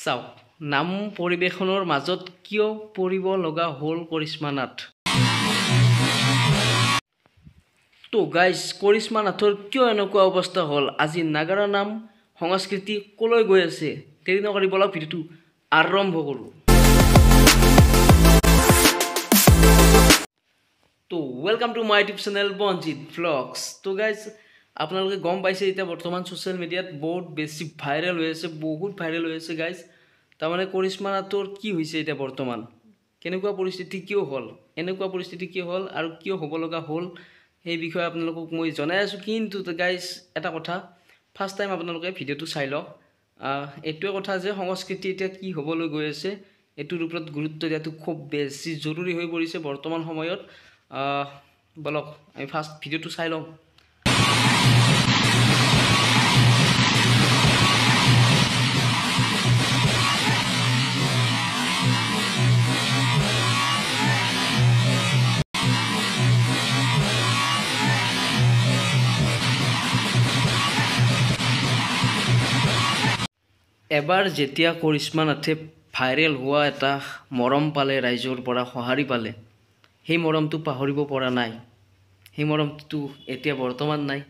চাওক নাম পৰিৱেশনৰ মাজত কিয় পৰিব লগা হ'ল কৰিশ্মা নাথ। তো গাইজ কৰিশ্মা নাথৰ কিয় এনেকুৱা অৱস্থা হ'ল, আজি নাগাৰা নাম সংস্কৃতি কলৈ গৈ আছে, দেৰি নকৰি বলক ভিডিঅ'টো আৰম্ভ কৰোঁ। তো welcome to my YouTube channel Banajit vlogs. তো গাইজ আপোনালোকে গম পাইছে এতিয়া বৰ্তমান ছ'চিয়েল মিডিয়াত বহুত বেছি ভাইৰেল হৈ আছে, বহুত ভাইৰেল হৈ আছে গাইজ। তাৰমানে কৰিশ্মা নাথৰ কি হৈছে এতিয়া বৰ্তমান, কেনেকুৱা পৰিস্থিতি কিয় হ'ল, এনেকুৱা পৰিস্থিতি কিয় হ'ল আৰু কিয় হ'ব লগা হ'ল সেই বিষয়ে আপোনালোকক মই জনাই আছোঁ। কিন্তু গাইজ এটা কথা, ফাৰ্ষ্ট টাইম আপোনালোকে ভিডিঅ'টো চাই লওক। এইটোৱে কথা যে সংস্কৃতি এতিয়া কি হ'বলৈ গৈ আছে এইটোৰ ওপৰত গুৰুত্ব দিয়াটো খুব বেছি জৰুৰী হৈ পৰিছে বৰ্তমান সময়ত। বলক আমি ফাৰ্ষ্ট ভিডিঅ'টো চাই লওঁ। এবাৰ যেতিয়া কৰিশ্মা নাথে ভাইৰেল হোৱা এটা মৰম পালে, ৰাইজৰ পৰা সঁহাৰি পালে, সেই মৰমটো পাহৰিব পৰা নাই। সেই মৰমটো এতিয়া বৰ্তমান নাই।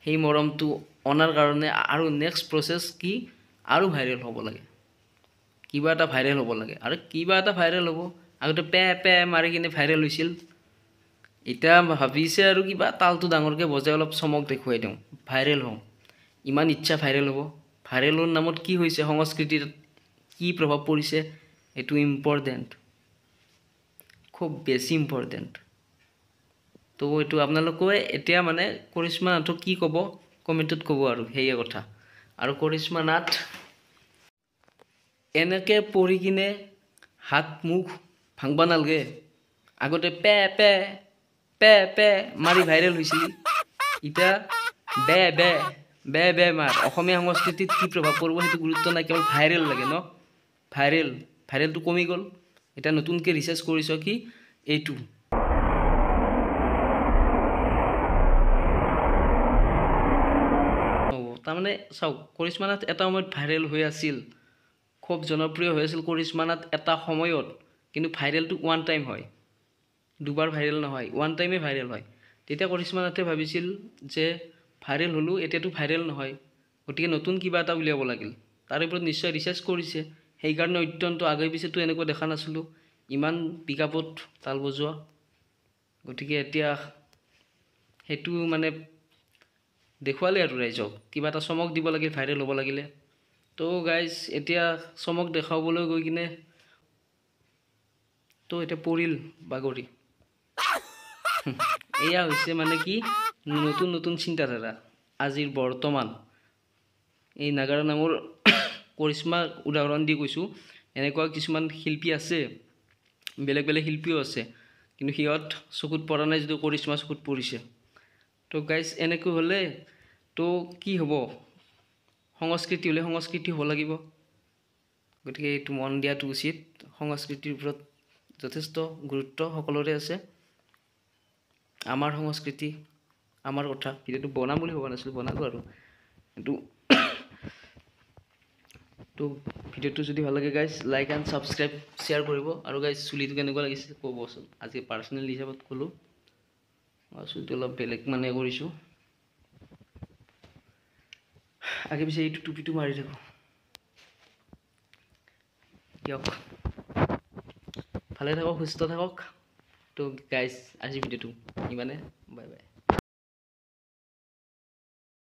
সেই মৰমটো অনাৰ কাৰণে আৰু নেক্সট প্ৰচেছ কি, আৰু ভাইৰেল হ'ব লাগে, কিবা এটা ভাইৰেল হ'ব লাগে। আৰু কিবা এটা ভাইৰেল হ'ব, আগতে পে মাৰি কিনে ভাইৰেল হৈছিল, এতিয়া ভাবিছে আৰু কিবা তালটো ডাঙৰকৈ বজাই অলপ চমক দেখুৱাই দিওঁ, ভাইৰেল হওঁ। ইমান ইচ্ছা ভাইৰেল হ'ব। ভাইৰেলৰ নামত কি হৈছে, সংস্কৃতিত কি প্ৰভাৱ পৰিছে, এইটো ইম্পৰ্টেণ্ট, খুব বেছি ইম্পৰ্টেণ্ট। তো এইটো আপোনালোকে এতিয়া মানে কৰিশ্মা নাথক কি ক'ব কমেণ্টত ক'ব, আৰু সেয়ে কথা। আৰু কৰিশ্মা নাথ এনেকৈ পঢ়ি কিনে হাত মুখ ভাঙব নালাগে। আগতে পে মাৰি ভাইৰেল হৈছিল, এতিয়া বে মাৰ। অসমীয়া সংস্কৃতিত কি প্ৰভাৱ পৰিব সেইটো গুৰুত্ব নাই, কেৱল ভাইৰেল লাগে ন। ভাইৰেলটো কমি গ'ল। এতিয়া নতুনকৈ ৰিচাৰ্চ কৰিছ কি এইটো। তাৰমানে চাওক, কৰিশ্মা নাথ এটা সময়ত ভাইৰেল হৈ আছিল, খুব জনপ্ৰিয় হৈ আছিল কৰিশ্মা নাথ এটা সময়ত। কিন্তু ভাইৰেলটো ওৱান টাইম হয়, দুবাৰ ভাইৰেল নহয়, ওৱান টাইমে ভাইৰেল হয়। তেতিয়া কৰিশ্মা নাথে ভাবিছিল যে ভাইৰেল হ'লোঁ, এতিয়াতো ভাইৰেল নহয়, গতিকে নতুন কিবা এটা উলিয়াব লাগিল। তাৰ ওপৰত নিশ্চয় ৰিচাৰ্চ কৰিছে, সেইকাৰণে অত্যন্ত আগে পিছেতো এনেকুৱা দেখা নাছিলোঁ, ইমান পিকআপত তাল বজোৱা। গতিকে এতিয়া সেইটো মানে দেখুৱালে আৰু ৰাইজক, কিবা এটা চমক দিব লাগিল ভাইৰেল হ'ব লাগিলে। তো গাইজ এতিয়া চমক দেখাবলৈ গৈ কিনে তো এতিয়া পৰিল বাগৰি। এয়া হৈছে মানে কি, নতুন চিন্তাধাৰা আজিৰ বৰ্তমান। এই নাগাৰা নামৰ কৰিশ্মাৰ উদাহৰণ দি কৈছোঁ, এনেকুৱা কিছুমান শিল্পী আছে, বেলেগ শিল্পীও আছে, কিন্তু সিহঁত চকুত পৰা নাই, যিটো কৰিশ্মা চকুত পৰিছে। তো গাইজ এনেকৈ হ'লে তো কি হ'ব, সংস্কৃতি হ'লে সংস্কৃতি হ'ব লাগিব। গতিকে এইটো মন দিয়াটো উচিত। সংস্কৃতিৰ ওপৰত যথেষ্ট গুৰুত্ব সকলোৰে আছে। আমাৰ সংস্কৃতি, আমাৰ কথা। ভিডিঅ'টো বনাম বুলি ভবা নাছিলোঁ, বনালোঁ আৰু। কিন্তু তো ভিডিঅ'টো যদি ভাল লাগে guys, like and subscribe share কৰিব। আৰু গাইজ চুলিটো কেনেকুৱা লাগিছে ক'বচোন, আজি পাৰ্চনেল হিচাপত ক'লোঁ, চুলিটো অলপ বেলেগ মানে কৰিছোঁ। আগে পিছে এইটো টুপিটো মাৰি থাকোঁ দিয়ক। ভালে থাকক, সুস্থ থাকক। তো গাইজ আজি ভিডিঅ'টো ইমানে, বাই বাই।